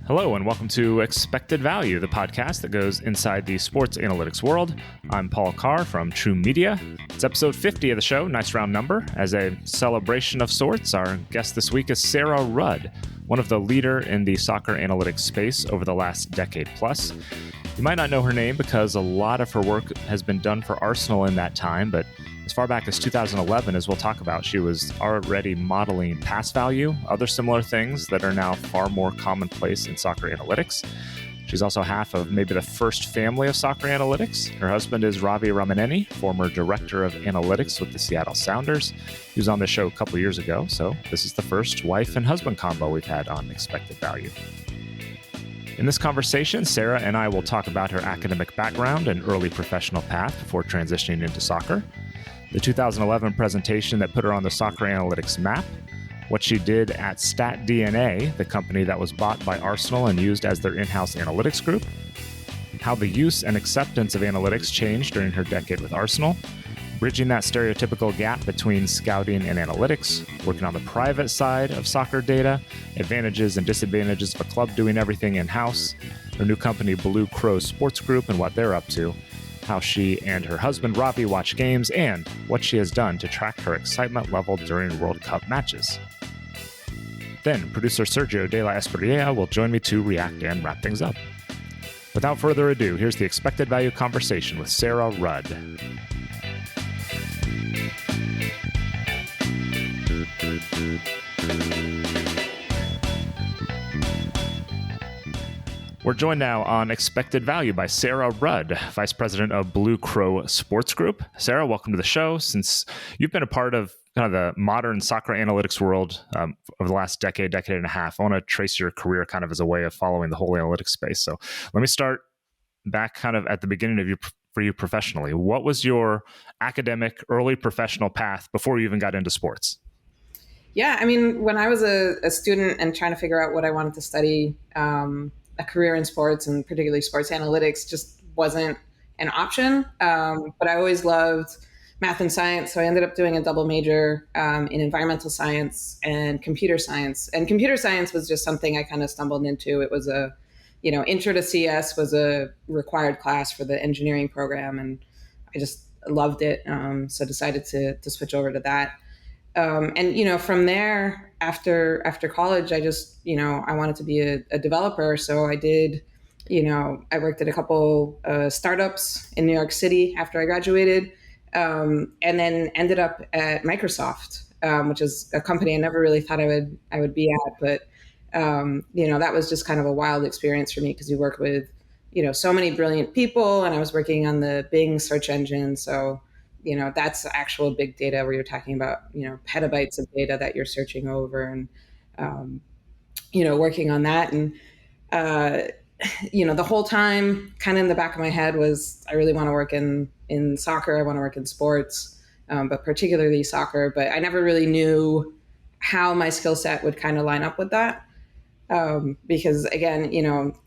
Hello and welcome to Expected Value, the podcast that goes inside the sports analytics world. I'm Paul Carr from True Media. It's episode 50 of the show, nice round number. As a celebration of sorts, our guest this week is Sarah Rudd, one of the leader in the soccer analytics space over the last decade plus. You might not know her name because a lot of her work has been done for Arsenal in that time, but as far back as 2011, as we'll talk about, she was already modeling pass value, other similar things that are now far more commonplace in soccer analytics. She's also half of maybe the first family of soccer analytics. Her husband is Ravi Ramineni, former director of analytics with the Seattle Sounders. He was on the show a couple years ago, so this is the first wife and husband combo we've had on Expected Value. In this conversation, Sarah and I will talk about her academic background and early professional path before transitioning into soccer, the 2011 presentation that put her on the soccer analytics map, what she did at StatDNA, the company that was bought by Arsenal and used as their in-house analytics group, how the use and acceptance of analytics changed during her decade with Arsenal, bridging that stereotypical gap between scouting and analytics, working on the private side of soccer data, advantages and disadvantages of a club doing everything in-house, her new company Blue Crow Sports Group and what they're up to, how she and her husband Ravi watch games, and what she has done to track her excitement level during World Cup matches. Then, producer Sergio de la Espriella will join me to react and wrap things up. Without further ado, here's the Expected Value conversation with Sarah Rudd. We're joined now on Expected Value by Sarah Rudd, Vice President of Blue Crow Sports Group. Sarah, welcome to the show. Since you've been a part of kind of the modern soccer analytics world over the last decade and a half, I want to trace your career kind of as a way of following the whole analytics space. So let me start back kind of at the beginning of for you professionally. What was your academic early professional path before you even got into sports? Yeah, I mean, when I was a student and trying to figure out what I wanted to study, a career in sports and particularly sports analytics just wasn't an option. But I always loved math and science. So I ended up doing a double major in environmental science and computer science. And computer science was just something I kind of stumbled into. It was Intro to CS was a required class for the engineering program. And I just loved it. So decided to switch over to that. And from there, after college, I just, I wanted to be a developer. So I did, I worked at a couple startups in New York City after I graduated, and then ended up at Microsoft, which is a company I never really thought I would be at. But, that was just kind of a wild experience for me because you work with, so many brilliant people, and I was working on the Bing search engine. So that's actual big data where you're talking about, petabytes of data that you're searching over and, working on that. And, the whole time kind of in the back of my head was, I really want to work in soccer. I want to work in sports, but particularly soccer. But I never really knew how my skill set would kind of line up with that. Because again,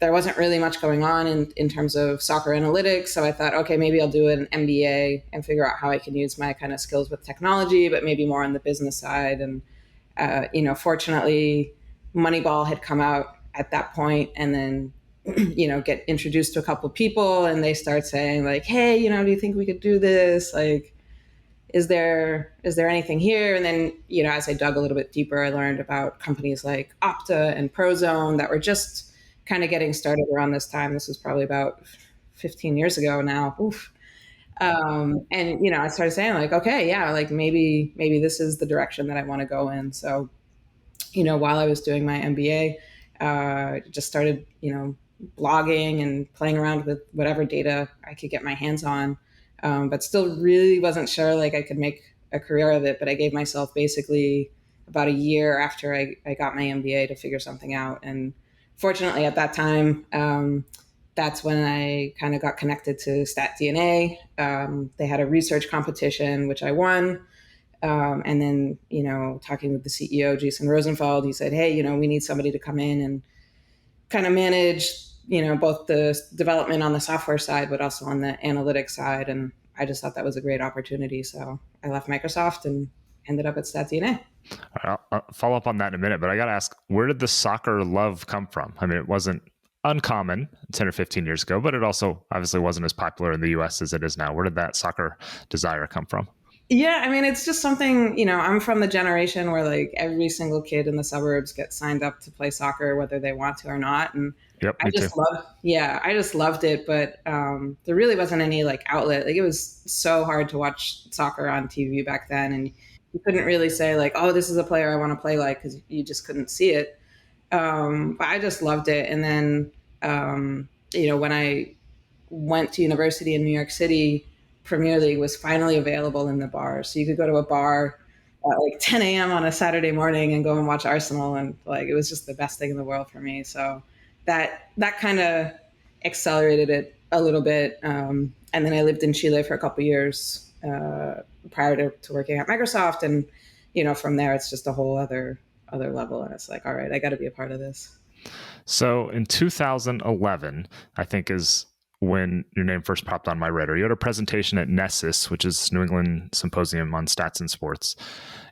there wasn't really much going on in terms of soccer analytics. So I thought, okay, maybe I'll do an MBA and figure out how I can use my kind of skills with technology, but maybe more on the business side. And, fortunately, Moneyball had come out at that point, and then, get introduced to a couple of people, and they start saying like, hey, do you think we could do this? Like, is there anything here? And then, as I dug a little bit deeper, I learned about companies like Opta and Prozone that were just kind of getting started around this time. This was probably about 15 years ago now. Oof. And, I started saying like, okay, yeah, like maybe this is the direction that I want to go in. So, while I was doing my MBA, just started, blogging and playing around with whatever data I could get my hands on. But still really wasn't sure like I could make a career of it. But I gave myself basically about a year after I got my MBA to figure something out. And fortunately at that time, that's when I kind of got connected to StatDNA. They had a research competition, which I won. And then, talking with the CEO, Jason Rosenfeld, he said, hey, we need somebody to come in and kind of manage both the development on the software side, but also on the analytics side. And I just thought that was a great opportunity. So I left Microsoft and ended up at StatDNA. I'll follow up on that in a minute, but I got to ask, where did the soccer love come from? I mean, it wasn't uncommon 10 or 15 years ago, but it also obviously wasn't as popular in the US as it is now. Where did that soccer desire come from? Yeah, I mean, it's just something, I'm from the generation where like every single kid in the suburbs gets signed up to play soccer, whether they want to or not. And Yep, me too. I just loved it. But there really wasn't any like outlet. Like it was so hard to watch soccer on TV back then. And you couldn't really say like, oh, this is a player I want to play like, because you just couldn't see it. But I just loved it. And then, when I went to university in New York City, Premier League was finally available in the bars. So you could go to a bar at like 10 a.m. on a Saturday morning and go and watch Arsenal. And like, it was just the best thing in the world for me. So that kind of accelerated it a little bit. And then I lived in Chile for a couple of years prior to working at Microsoft. And, from there, it's just a whole other level. And it's like, all right, I got to be a part of this. So in 2011, I think is when your name first popped on my radar. You had a presentation at Nessus, which is New England Symposium on Stats and Sports.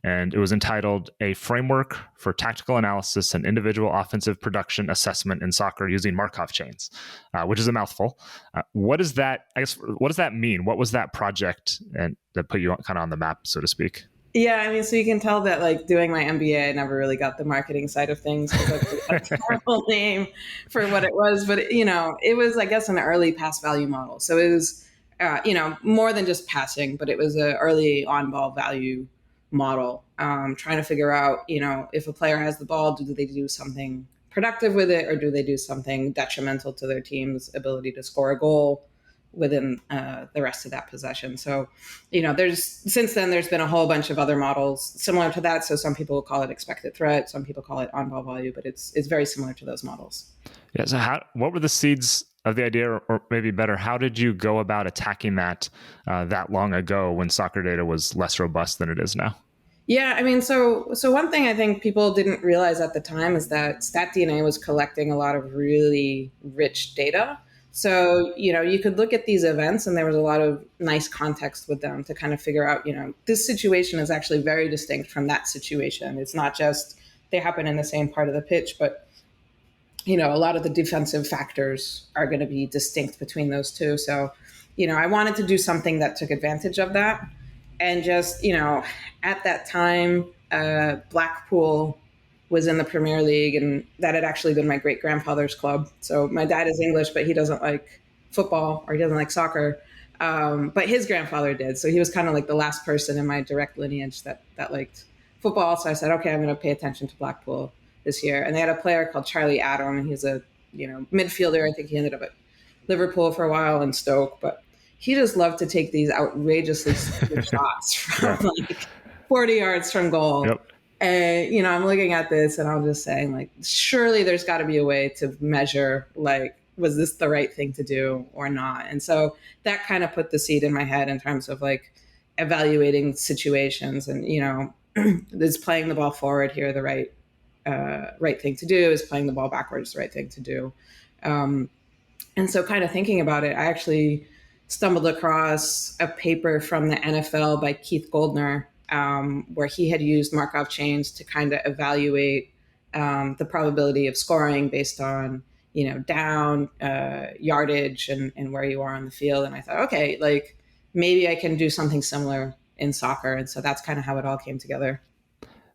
And it was entitled A Framework for Tactical Analysis and Individual Offensive Production Assessment in Soccer Using Markov Chains, which is a mouthful. What does that mean? What was that project and that put you kind of on the map, so to speak? Yeah, I mean, so you can tell that like doing my MBA, I never really got the marketing side of things because that's a terrible name for what it was. But, it was, I guess, an early pass value model. So it was, more than just passing, but it was an early on-ball value model, trying to figure out, if a player has the ball, do they do something productive with it or do they do something detrimental to their team's ability to score a goal within the rest of that possession. So, since then there's been a whole bunch of other models similar to that. So some people call it expected threat, some people call it on-ball value, but it's very similar to those models. Yeah. So what were the seeds of the idea, or maybe better, how did you go about attacking that long ago when soccer data was less robust than it is now? Yeah, I mean, so one thing I think people didn't realize at the time is that StatDNA was collecting a lot of really rich data. So, you could look at these events and there was a lot of nice context with them to kind of figure out, this situation is actually very distinct from that situation. It's not just they happen in the same part of the pitch, but, a lot of the defensive factors are going to be distinct between those two. So, I wanted to do something that took advantage of that. And just, at that time, Blackpool was in the Premier League, and that had actually been my great grandfather's club. So my dad is English, but he doesn't like football or he doesn't like soccer. But his grandfather did. So he was kind of like the last person in my direct lineage that liked football. So I said, okay, I'm going to pay attention to Blackpool this year. And they had a player called Charlie Adam, and he's a, midfielder. I think he ended up at Liverpool for a while and Stoke, but he just loved to take these outrageously shots from like 40 yards from goal. Yep. And, I'm looking at this and I'm just saying, like, surely there's got to be a way to measure, like, was this the right thing to do or not? And so that kind of put the seed in my head in terms of, like, evaluating situations and, is playing the ball forward here the right thing to do? Is playing the ball backwards the right thing to do? And so kind of thinking about it, I actually stumbled across a paper from the NFL by Keith Goldner, where he had used Markov chains to kind of evaluate the probability of scoring based on, down, yardage and where you are on the field. And I thought, okay, like maybe I can do something similar in soccer. And so that's kind of how it all came together.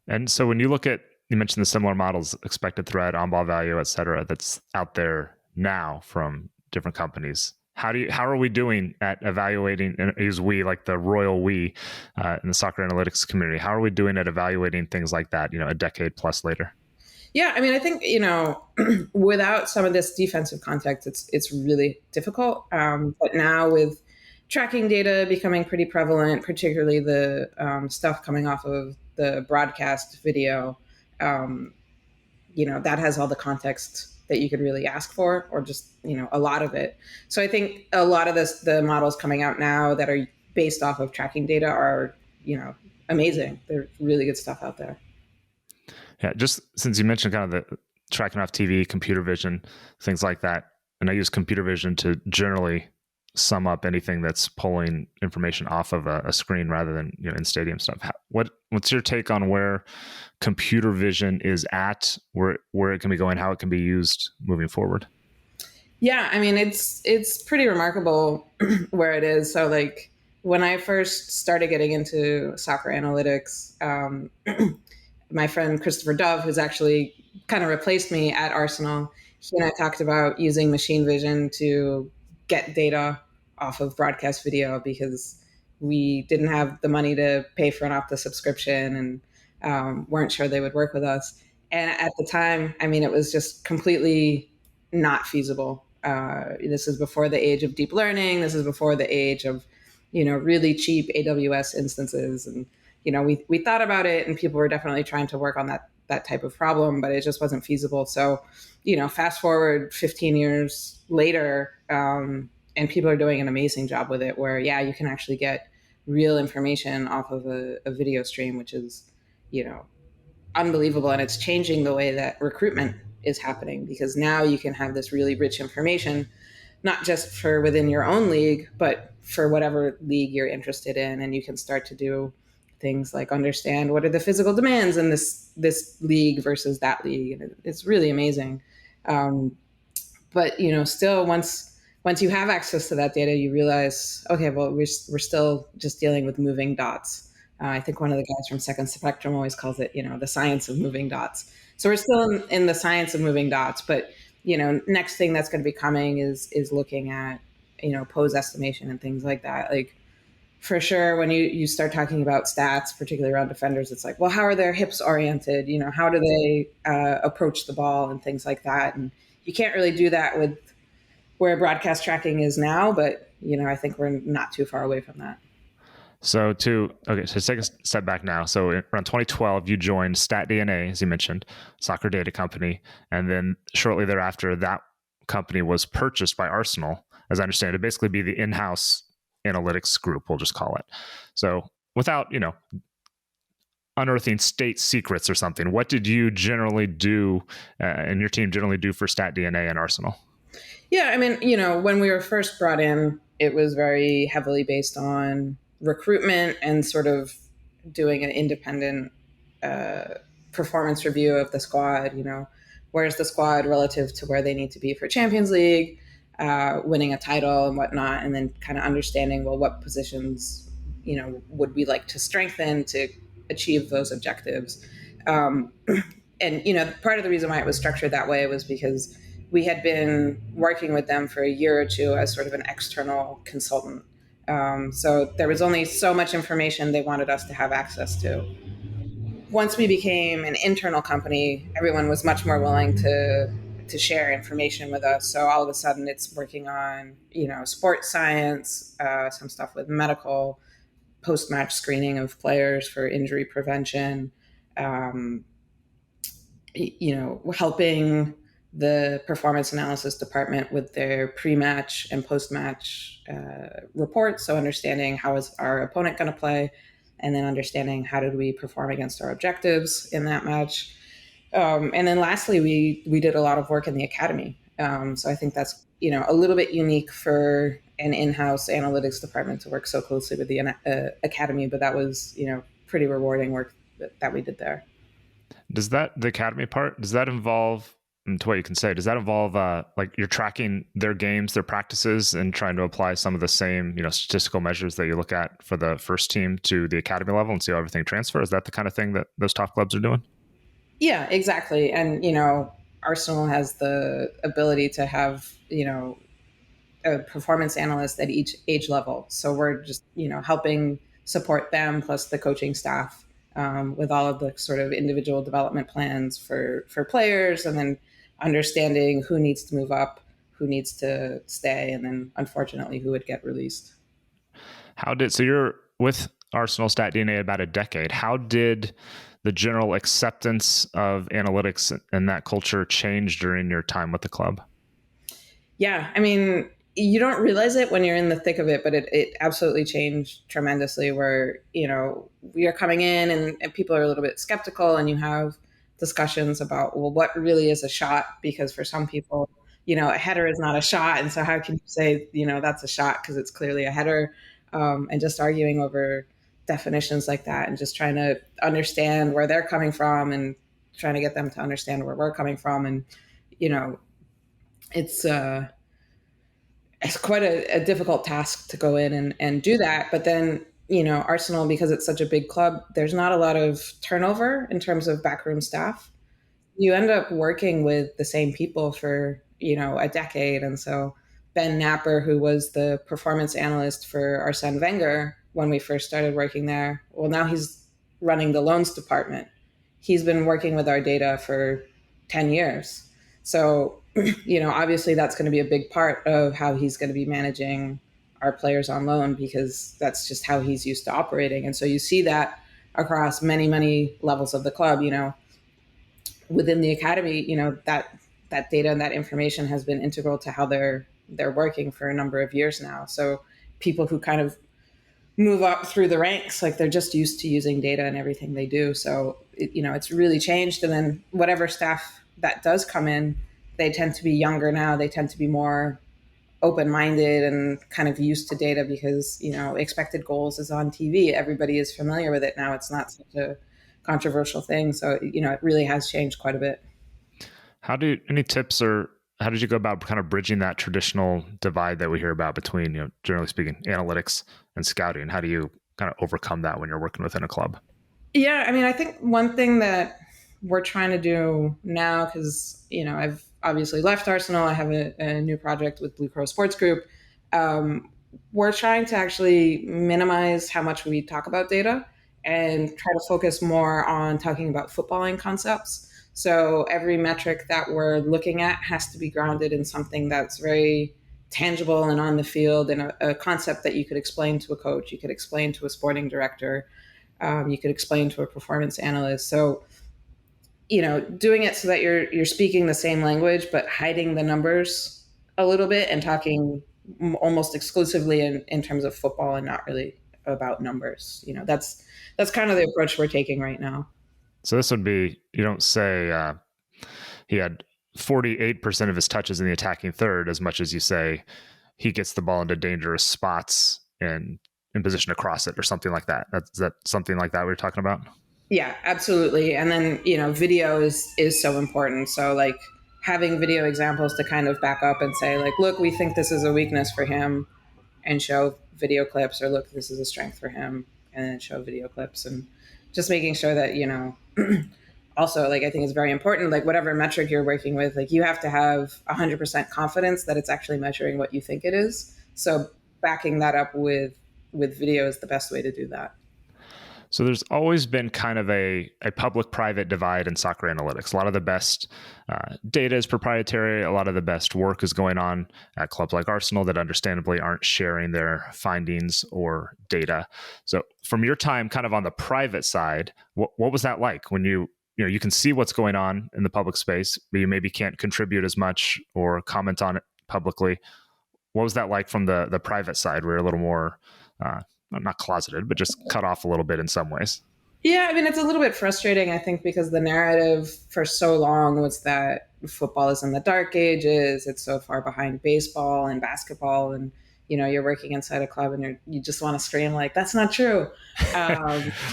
And so when you look at, you mentioned the similar models, expected threat, on-ball value, et cetera, that's out there now from different companies. How are we doing at evaluating, and use we like the royal we in the soccer analytics community? How are we doing at evaluating things like that, a decade plus later? Yeah, I mean, I think, without some of this defensive context, it's really difficult. But now with tracking data becoming pretty prevalent, particularly the stuff coming off of the broadcast video, that has all the context that you could really ask for, or just, a lot of it. So I think a lot of the models coming out now that are based off of tracking data are, amazing. There's really good stuff out there. Yeah. Just since you mentioned kind of the tracking off TV, computer vision, things like that, and I use computer vision to generally sum up anything that's pulling information off of a screen rather than in stadium stuff. What's your take on where computer vision is at, where it can be going, how it can be used moving forward? Yeah, I mean, it's pretty remarkable where it is. So like when I first started getting into soccer analytics, my friend Christopher Dove, who's actually kind of replaced me at Arsenal, he and I talked about using machine vision to get data off of broadcast video because we didn't have the money to pay for an Opta subscription and weren't sure they would work with us. And at the time, I mean, it was just completely not feasible. This is before the age of deep learning. This is before the age of, really cheap AWS instances. And, we thought about it and people were definitely trying to work on that type of problem, but it just wasn't feasible. So, fast forward 15 years later, and people are doing an amazing job with it where, you can actually get real information off of a video stream, which is, unbelievable. And it's changing the way that recruitment is happening because now you can have this really rich information, not just for within your own league, but for whatever league you're interested in. And you can start to do things like understand what are the physical demands in this league versus that league. And it's really amazing. But still once you have access to that data, you realize, okay, well, we're still just dealing with moving dots. I think one of the guys from Second Spectrum always calls it, the science of moving dots. So we're still in the science of moving dots, but next thing that's going to be coming is looking at, pose estimation and things like that. Like for sure, when you start talking about stats, particularly around defenders, it's like, well, how are their hips oriented? How do they approach the ball and things like that? And you can't really do that with where broadcast tracking is now, but I think we're not too far away from that. So take a step back now. So around 2012, you joined StatDNA, as you mentioned, soccer data company. And then shortly thereafter, that company was purchased by Arsenal, as I understand it, to basically be the in-house analytics group, we'll just call it. So without, unearthing state secrets or something, what did you generally do and your team generally do for StatDNA and Arsenal? Yeah, I mean, when we were first brought in, it was very heavily based on recruitment and sort of doing an independent performance review of the squad. Where's the squad relative to where they need to be for Champions League, winning a title and whatnot, and then kind of understanding, well, what positions, would we like to strengthen to achieve those objectives. And, part of the reason why it was structured that way was because we had been working with them for a year or two as sort of an external consultant. So there was only so much information they wanted us to have access to. Once we became an internal company, everyone was much more willing to share information with us. So all of a sudden it's working on, sports science, some stuff with medical, post-match screening of players for injury prevention, helping the performance analysis department with their pre-match and post-match reports. So understanding how is our opponent going to play, and then understanding how did we perform against our objectives in that match. And then lastly, we did a lot of work in the academy. So I think that's, a little bit unique for an in-house analytics department to work so closely with the academy, but that was, pretty rewarding work that we did there. Does the academy part, does that involve, to what you can say, does that involve like you're tracking their games, their practices, and trying to apply some of the same, statistical measures that you look at for the first team to the academy level and see how everything transfers? Is that the kind of thing that those top clubs are doing? Yeah, exactly. And, Arsenal has the ability to have, a performance analyst at each age level. So we're just, helping support them plus the coaching staff with all of the sort of individual development plans for players, and then understanding who needs to move up, who needs to stay, and then unfortunately who would get released. So you're with Arsenal StatDNA about a decade. How did the general acceptance of analytics and that culture change during your time with the club? Yeah, I mean, you don't realize it when you're in the thick of it, but it absolutely changed tremendously where, we are coming in and people are a little bit skeptical, and you have discussions about, well, what really is a shot? Because for some people, a header is not a shot. And so how can you say, that's a shot because it's clearly a header? And just arguing over definitions like that and just trying to understand where they're coming from and trying to get them to understand where we're coming from. And, it's quite a difficult task to go in and do that. But then, Arsenal, because it's such a big club, there's not a lot of turnover in terms of backroom staff. You end up working with the same people for, a decade. And so Ben Napper, who was the performance analyst for Arsene Wenger when we first started working there, well, now he's running the loans department. He's been working with our data for 10 years. So, obviously that's going to be a big part of how he's going to be managing our players on loan, because that's just how he's used to operating. And so you see that across many, many levels of the club, within the academy, that data and that information has been integral to how they're working for a number of years now. So people who kind of move up through the ranks, like they're just used to using data in everything they do. So it's really changed. And then whatever staff that does come in, they tend to be younger now. They tend to be more open-minded and kind of used to data because expected goals is on TV. Everybody is familiar with it now. It's not such a controversial thing. So it really has changed quite a bit. Any tips, or how did you go about kind of bridging that traditional divide that we hear about between, generally speaking, analytics and scouting? How do you kind of overcome that when you're working within a club? Yeah, I mean, I think one thing that we're trying to do now, because, I've obviously left Arsenal. I have a new project with Blue Crow Sports Group. We're trying to actually minimize how much we talk about data and try to focus more on talking about footballing concepts. So every metric that we're looking at has to be grounded in something that's very tangible and on the field, and a concept that you could explain to a coach, you could explain to a sporting director, you could explain to a performance analyst. So, doing it so that you're speaking the same language, but hiding the numbers a little bit and talking almost exclusively in terms of football and not really about numbers. That's kind of the approach we're taking right now. So this would be, you don't say he had 48% of his touches in the attacking third, as much as you say he gets the ball into dangerous spots and in position to cross it or something like that. Is that something like that we're talking about? Yeah, absolutely. And then, video is so important. So like having video examples to kind of back up and say like, look, we think this is a weakness for him, and show video clips, or look, this is a strength for him, and then show video clips, and just making sure that, also, like, I think it's very important, like whatever metric you're working with, like you have to have 100% confidence that it's actually measuring what you think it is. So backing that up with video is the best way to do that. So there's always been kind of a public-private divide in soccer analytics. A lot of the best data is proprietary. A lot of the best work is going on at clubs like Arsenal that understandably aren't sharing their findings or data. So from your time kind of on the private side, what was that like when you can see what's going on in the public space, but you maybe can't contribute as much or comment on it publicly? What was that like from the private side, where you're a little more not closeted, but just cut off a little bit in some ways? Yeah, I mean, it's a little bit frustrating, I think, because the narrative for so long was that football is in the dark ages. It's so far behind baseball and basketball. And, you're working inside a club and you just want to scream like, that's not true.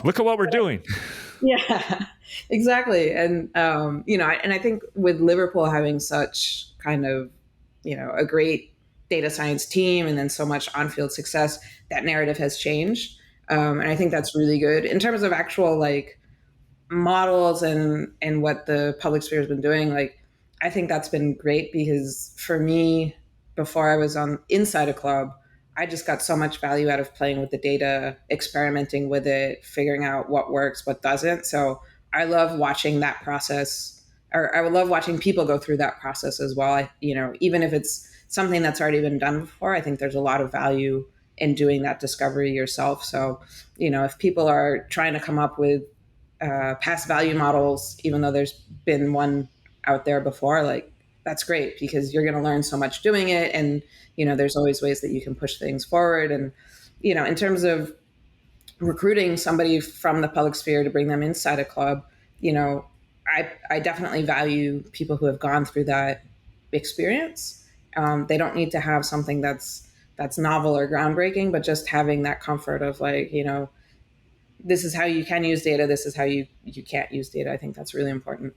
Look at what we're doing. Yeah, exactly. And, and I think with Liverpool having such kind of, a great data science team and then so much on-field success, that narrative has changed. And I think that's really good in terms of actual like models and what the public sphere has been doing. Like, I think that's been great, because for me, before I was on inside a club, I just got so much value out of playing with the data, experimenting with it, figuring out what works, what doesn't. So I love watching that process, or I would love watching people go through that process as well. Even if it's something that's already been done before, I think there's a lot of value in doing that discovery yourself. So, if people are trying to come up with past value models, even though there's been one out there before, like, that's great, because you're going to learn so much doing it. And, there's always ways that you can push things forward. And, in terms of recruiting somebody from the public sphere to bring them inside a club, I definitely value people who have gone through that experience. They don't need to have something that's novel or groundbreaking, but just having that comfort of like, this is how you can use data, this is how you can't use data. I think that's really important.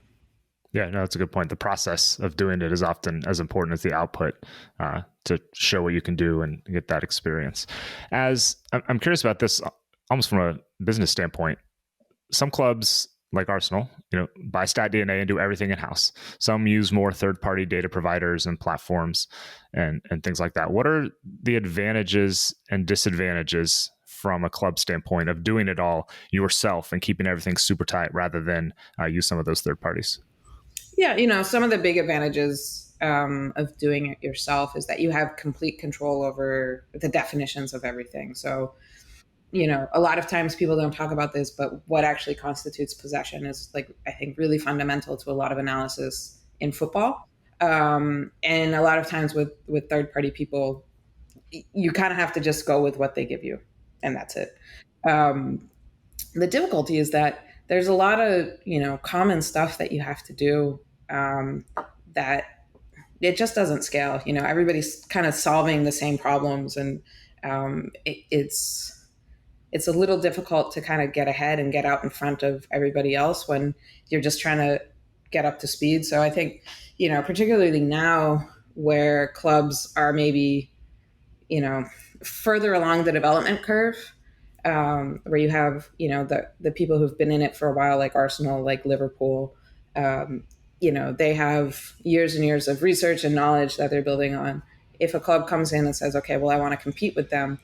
Yeah, no, that's a good point. The process of doing it is often as important as the output to show what you can do and get that experience. As I'm curious about this, almost from a business standpoint, some clubs like Arsenal, buy StatDNA and do everything in house. Some use more third-party data providers and platforms and things like that. What are the advantages and disadvantages from a club standpoint of doing it all yourself and keeping everything super tight rather than use some of those third parties? Yeah, some of the big advantages of doing it yourself is that you have complete control over the definitions of everything. So, a lot of times people don't talk about this, but what actually constitutes possession is, like, I think, really fundamental to a lot of analysis in football. And a lot of times with third-party people, you kind of have to just go with what they give you, and that's it. The difficulty is that there's a lot of common stuff that you have to do that it just doesn't scale. Everybody's kind of solving the same problems, and it's a little difficult to kind of get ahead and get out in front of everybody else when you're just trying to get up to speed. So I think, particularly now where clubs are maybe, further along the development curve, where you have, the people who've been in it for a while, like Arsenal, like Liverpool, they have years and years of research and knowledge that they're building on. If a club comes in and says, okay, well, I want to compete with them,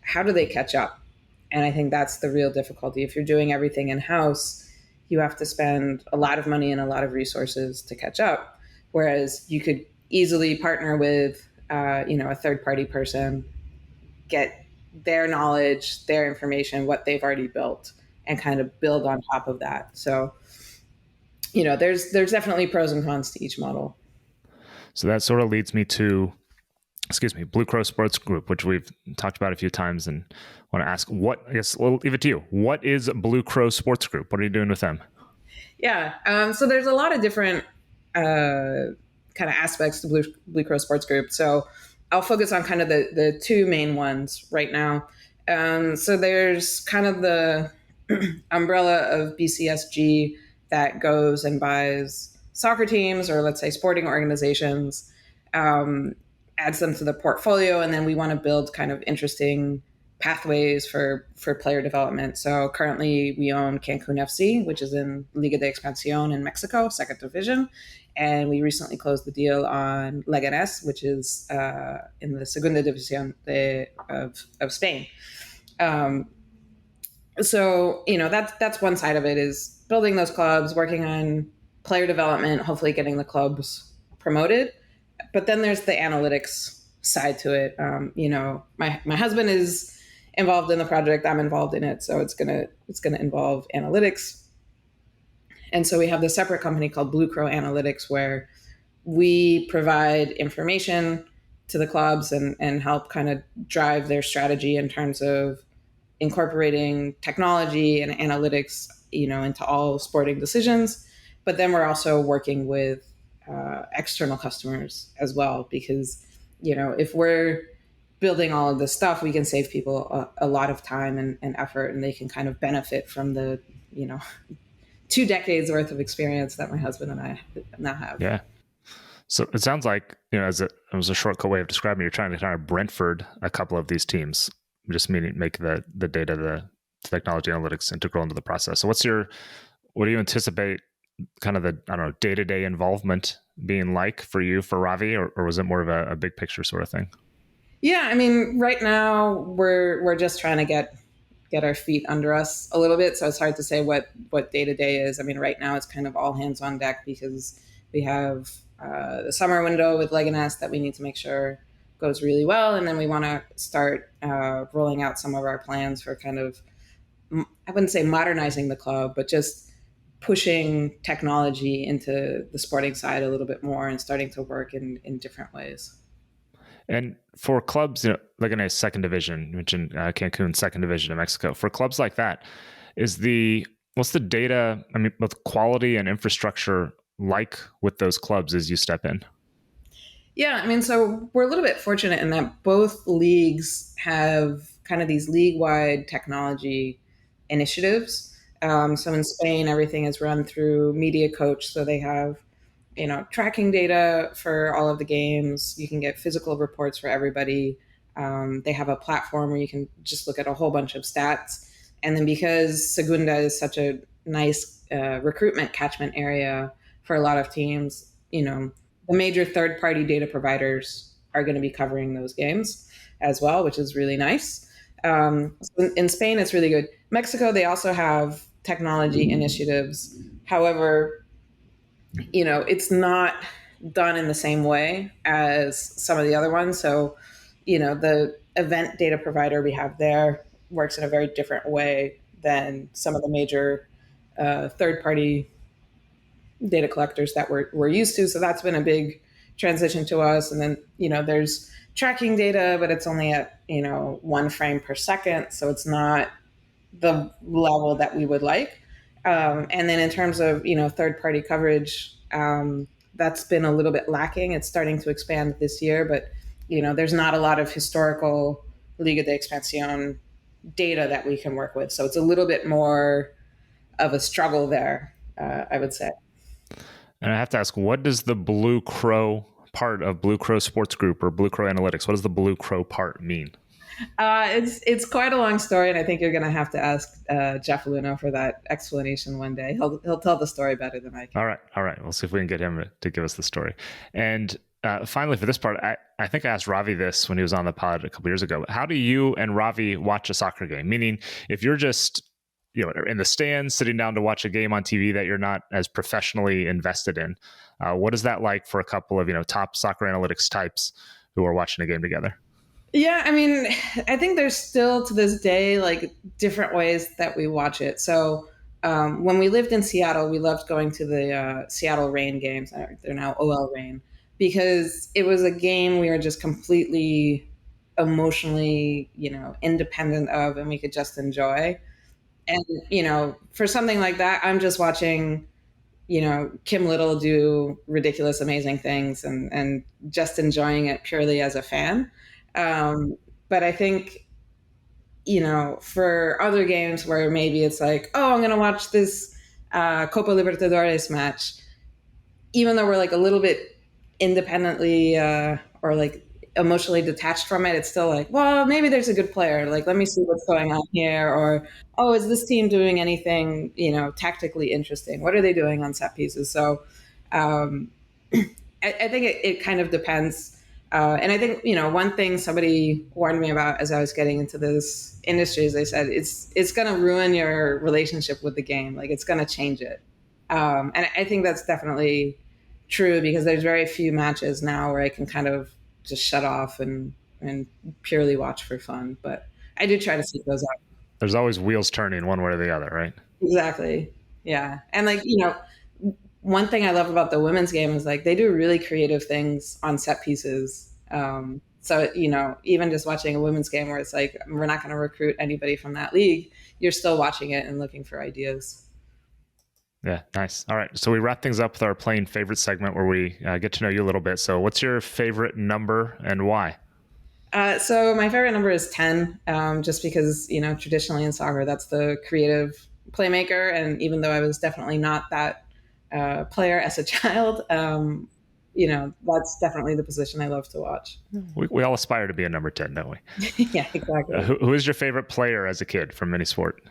how do they catch up? And I think that's the real difficulty. If you're doing everything in-house, you have to spend a lot of money and a lot of resources to catch up. Whereas you could easily partner with, a third-party person, get their knowledge, their information, what they've already built, and kind of build on top of that. So, there's definitely pros and cons to each model. So that sort of leads me to, Blue Crow Sports Group, which we've talked about a few times, and want to ask I'll leave it to you. What is Blue Crow Sports Group? What are you doing with them? Yeah. So there's a lot of different kind of aspects to Blue Crow Sports Group. So I'll focus on kind of the two main ones right now. So there's kind of the umbrella of BCSG that goes and buys soccer teams, or let's say sporting organizations, adds them to the portfolio, and then we want to build kind of interesting pathways for player development. So currently we own Cancun FC, which is in Liga de Expansión in Mexico, second division. And we recently closed the deal on Leganés, which is in the Segunda División of Spain. So, that's one side of it, is building those clubs, working on player development, hopefully getting the clubs promoted. But then there's the analytics side to it. My husband is involved in the project. I'm involved in it. So it's gonna involve analytics. And so we have this separate company called Blue Crow Analytics, where we provide information to the clubs and help kind of drive their strategy in terms of incorporating technology and analytics, into all sporting decisions. But then we're also working with external customers as well, because, if we're building all of this stuff, we can save people a lot of time and effort, and they can kind of benefit from the, 2 decades worth of experience that my husband and I now have. Yeah. So it sounds like, it was a shortcut way of describing it, you're trying to kind of Brentford a couple of these teams, just meaning make the data, the technology analytics integral into the process. So what do you anticipate kind of the, day-to-day involvement being like for you, for Ravi, or was it more of a big picture sort of thing? Yeah. I mean, right now we're just trying to get our feet under us a little bit. So it's hard to say what day-to-day is. I mean, right now it's kind of all hands on deck, because we have the summer window with Leganés that we need to make sure goes really well. And then we want to start rolling out some of our plans for kind of, I wouldn't say modernizing the club, but just pushing technology into the sporting side a little bit more and starting to work in different ways. And for clubs, like in a second division, you mentioned Cancun, second division of Mexico. For clubs like that, what's the data, both quality and infrastructure like with those clubs as you step in? Yeah, I mean, so we're a little bit fortunate in that both leagues have kind of these league-wide technology initiatives. So in Spain, everything is run through Media Coach, so they have tracking data for all of the games. You can get physical reports for everybody. They have a platform where you can just look at a whole bunch of stats. And then because Segunda is such a nice recruitment catchment area for a lot of teams, the major third party data providers are going to be covering those games as well, which is really nice. So in Spain, it's really good. Mexico, they also have technology initiatives. However, it's not done in the same way as some of the other ones. So, the event data provider we have there works in a very different way than some of the major third party data collectors that we're used to. So that's been a big transition to us. And then, there's tracking data, but it's only at, 1 frame per second. So it's not the level that we would like. And then in terms of third party coverage, that's been a little bit lacking. It's starting to expand this year, but there's not a lot of historical Liga de Expansión data that we can work with. So it's a little bit more of a struggle there, I would say. And I have to ask, what does the Blue Crow part of Blue Crow Sports Group or Blue Crow Analytics, what does the Blue Crow part mean? It's quite a long story, and I think you're going to have to ask Jeff Luno for that explanation one day. He'll tell the story better than I can. All right. We'll see if we can get him to give us the story. And finally, for this part, I think I asked Ravi this when he was on the pod a couple years ago. How do you and Ravi watch a soccer game? Meaning, if you're just in the stands, sitting down to watch a game on TV that you're not as professionally invested in, what is that like for a couple of top soccer analytics types who are watching a game together? Yeah, I mean, I think there's still to this day like different ways that we watch it. So when we lived in Seattle, we loved going to the Seattle Reign games. They're now OL Reign, because it was a game we were just completely emotionally, independent of, and we could just enjoy. And for something like that, I'm just watching Kim Little do ridiculous, amazing things, and just enjoying it purely as a fan. But I think, for other games where maybe it's like, oh, I'm going to watch this Copa Libertadores match, even though we're like a little bit independently or like emotionally detached from it, it's still like, well, maybe there's a good player. Like, let me see what's going on here. Or, oh, is this team doing anything, tactically interesting? What are they doing on set pieces? So I think it kind of depends. And I think, one thing somebody warned me about as I was getting into this industry is they said, it's going to ruin your relationship with the game. Like, it's going to change it. And I think that's definitely true, because there's very few matches now where I can kind of just shut off and purely watch for fun. But I do try to seek those out. There's always wheels turning one way or the other, right? Exactly. Yeah. And like, one thing I love about the women's game is like they do really creative things on set pieces. So, even just watching a women's game where it's like, we're not going to recruit anybody from that league, you're still watching it and looking for ideas. Yeah, nice. All right. So we wrap things up with our playing favorite segment where we get to know you a little bit. So what's your favorite number and why? So my favorite number is 10, just because, traditionally in soccer, that's the creative playmaker. And even though I was definitely not that player as a child, that's definitely the position I love to watch. We all aspire to be a number 10, don't we? Yeah, exactly. Who is your favorite player as a kid from any sport?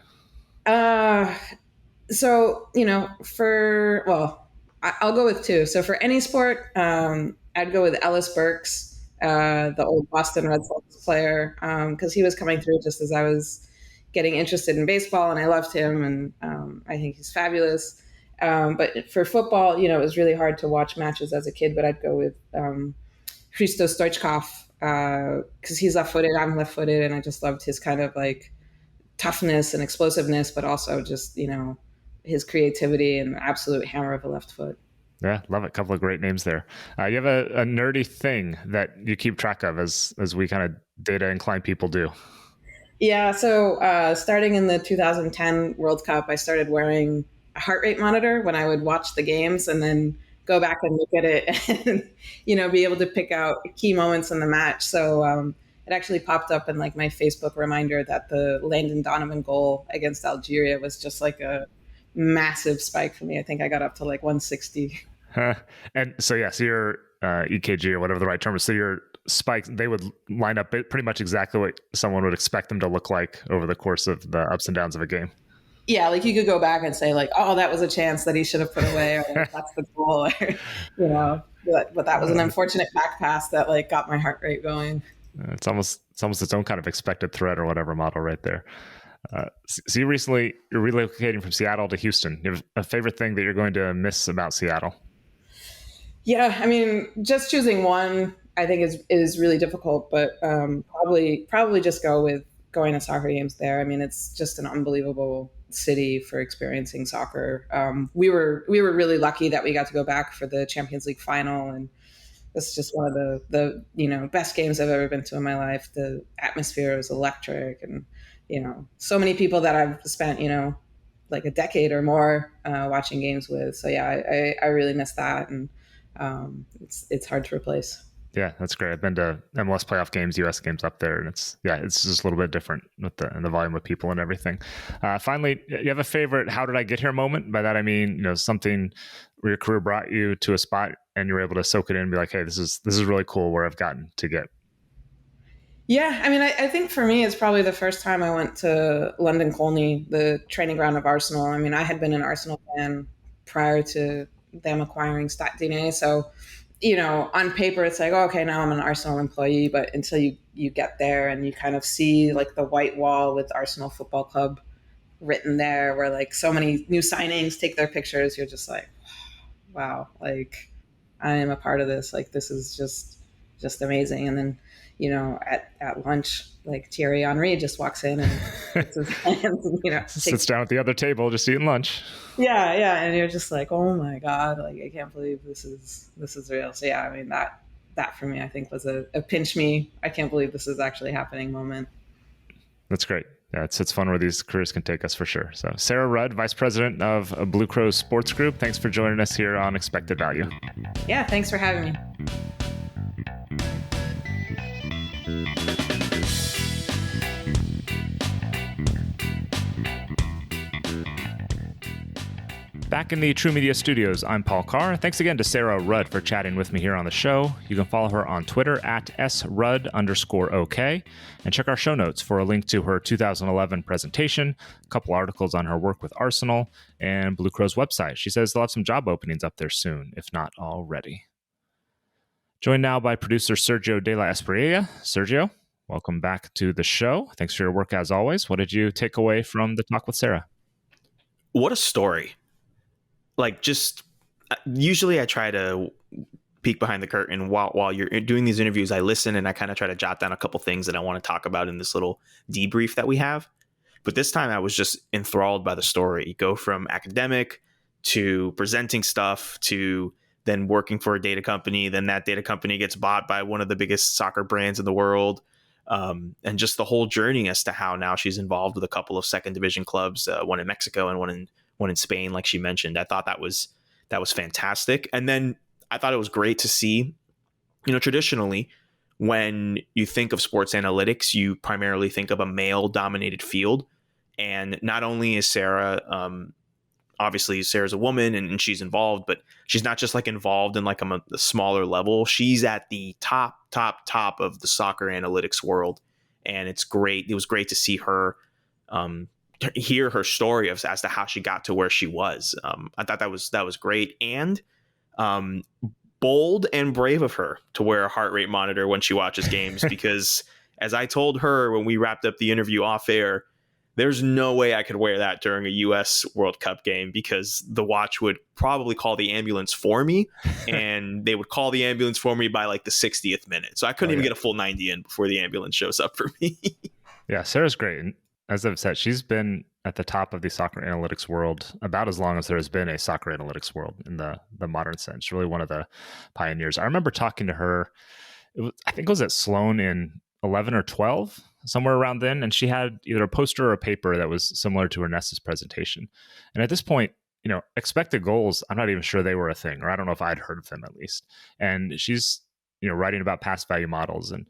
So, I'll go with two. So for any sport, I'd go with Ellis Burks, the old Boston Red Sox player, because he was coming through just as I was getting interested in baseball, and I loved him, and I think he's fabulous. But for football, it was really hard to watch matches as a kid, but I'd go with Hristo Stoichkov, because he's left-footed, I'm left-footed, and I just loved his kind of like toughness and explosiveness, but also just, his creativity and absolute hammer of a left foot. Yeah, love it. A couple of great names there. You have a nerdy thing that you keep track of as we kind of data inclined people do. Yeah, so starting in the 2010 World Cup, I started wearing a heart rate monitor when I would watch the games, and then go back and look at it and, be able to pick out key moments in the match. So it actually popped up in like my Facebook reminder that the Landon Donovan goal against Algeria was just like a massive spike for me. I think I got up to like 160. And so your EKG or whatever the right term is, so your spikes, they would line up pretty much exactly what someone would expect them to look like over the course of the ups and downs of a game. Yeah, like you could go back and say like, oh, that was a chance that he should have put away, or like, that's the goal, or, but that was an unfortunate back pass that like got my heart rate going. It's almost its own kind of expected threat or whatever model right there. So you're relocating from Seattle to Houston. You have a favorite thing that you're going to miss about Seattle? Yeah, I mean, just choosing one, I think is really difficult, but probably just go with going to soccer games there. I mean, it's just an unbelievable city for experiencing soccer. We were really lucky that we got to go back for the Champions League final, and this is just one of the best games I've ever been to in my life. The atmosphere was electric, and so many people that I've spent like a decade or more watching games with. So yeah, I really miss that, and it's hard to replace. Yeah, that's great. I've been to MLS playoff games, US games up there, and it's just a little bit different with the volume of people and everything. Finally, you have a favorite "How did I get here" moment? By that I mean, something where your career brought you to a spot and you were able to soak it in and be like, "Hey, this is really cool where I've gotten to get." Yeah, I mean, I think for me, it's probably the first time I went to London Colney, the training ground of Arsenal. I mean, I had been an Arsenal fan prior to them acquiring StatDNA, so on paper, it's like, oh, okay, now I'm an Arsenal employee. But until you get there and you kind of see like the white wall with Arsenal Football Club written there, where like so many new signings take their pictures, you're just like, wow, like I am a part of this. Like this is just amazing. And then, at lunch, like Thierry Henry just walks in and puts his hands and, sits down at the other table just eating lunch. Yeah. And you're just like, oh my God, like I can't believe this is real. So yeah, I mean that for me, I think was a pinch me, I can't believe this is actually happening moment. That's great. Yeah, it's fun where these careers can take us for sure. So Sarah Rudd, Vice President of Blue Crows Sports Group, thanks for joining us here on Expected Value. Yeah, thanks for having me. Back in the True Media studios, I'm Paul Carr. Thanks again to Sarah Rudd for chatting with me here on the show. You can follow her on Twitter at @srudd_OK, and check our show notes for a link to her 2011 presentation, a couple articles on her work with Arsenal, and Blue Crow's website. She says they'll have some job openings up there soon, if not already. Joined now by producer Sergio de la Espriella. Sergio, welcome back to the show. Thanks for your work as always. What did you take away from the talk with Sarah? What a story. Like, just usually I try to peek behind the curtain while you're doing these interviews. I listen and I kind of try to jot down a couple things that I want to talk about in this little debrief that we have. But this time I was just enthralled by the story. You go from academic to presenting stuff to then working for a data company. Then that data company gets bought by one of the biggest soccer brands in the world. And just the whole journey as to how now she's involved with a couple of second division clubs, one in Mexico and one in Spain, like she mentioned. I thought that was fantastic. And then I thought it was great to see, traditionally when you think of sports analytics, you primarily think of a male dominated field. And not only is Sarah, obviously Sarah's a woman and she's involved, but she's not just like involved in like a smaller level. She's at the top of the soccer analytics world. And it's great. It was great to see her, hear her story as to how she got to where she was. I thought that was great, and bold and brave of her to wear a heart rate monitor when she watches games, because as I told her when we wrapped up the interview off air, there's no way I could wear that during a US World Cup game, because the watch would probably call the ambulance for me, and they would call the ambulance for me by like the 60th minute. So I couldn't even get a full 90 in before the ambulance shows up for me. Yeah, Sarah's great. And as I've said, she's been at the top of the soccer analytics world about as long as there has been a soccer analytics world in the modern sense. Really one of the pioneers. I remember talking to her, I think it was at Sloan in 11 or 12, somewhere around then. And she had either a poster or a paper that was similar to Ernest's presentation. And at this point, expected goals, I'm not even sure they were a thing, or I don't know if I'd heard of them at least. And she's, writing about past value models. And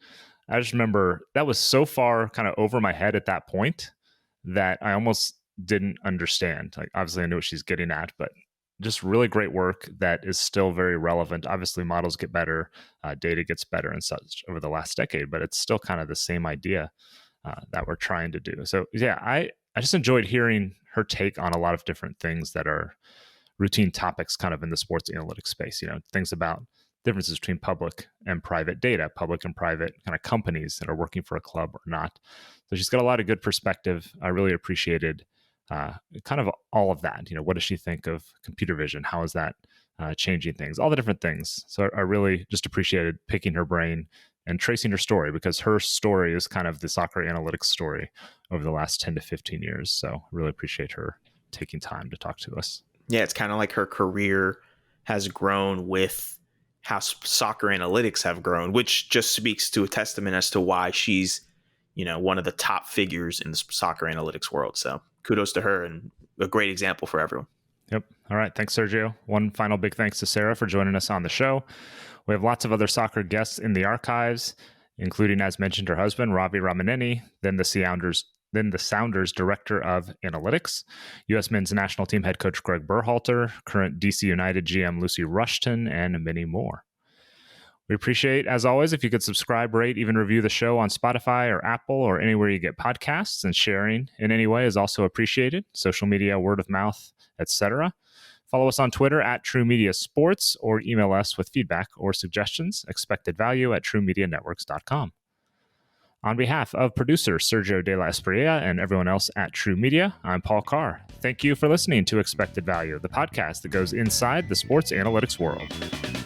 I just remember that was so far kind of over my head at that point that I almost didn't understand. Like, obviously I knew what she's getting at, but just really great work that is still very relevant. Obviously models get better, data gets better and such over the last decade, but it's still kind of the same idea that we're trying to do. So yeah, I just enjoyed hearing her take on a lot of different things that are routine topics kind of in the sports analytics space, things about differences between public and private data, public and private kind of companies that are working for a club or not. So she's got a lot of good perspective. I really appreciated kind of all of that. What does she think of computer vision? How is that changing things? All the different things. So I really just appreciated picking her brain and tracing her story, because her story is kind of the soccer analytics story over the last 10 to 15 years. So I really appreciate her taking time to talk to us. Yeah, it's kind of like her career has grown with how soccer analytics have grown, which just speaks to a testament as to why she's, one of the top figures in the soccer analytics world. So kudos to her, and a great example for everyone. Yep. All right. Thanks, Sergio. One final big thanks to Sarah for joining us on the show. We have lots of other soccer guests in the archives, including, as mentioned, her husband, Ravi Ramineni, then the Sounders Director of Analytics, U.S. Men's National Team head coach Greg Berhalter, current DC United GM Lucy Rushton, and many more. We appreciate, as always, if you could subscribe, rate, even review the show on Spotify or Apple or anywhere you get podcasts, and sharing in any way is also appreciated. Social media, word of mouth, etc. Follow us on Twitter at True Media Sports, or email us with feedback or suggestions, expectedvalue@truemedianetworks.com. On behalf of producer Sergio De La Espriella and everyone else at True Media, I'm Paul Carr. Thank you for listening to Expected Value, the podcast that goes inside the sports analytics world.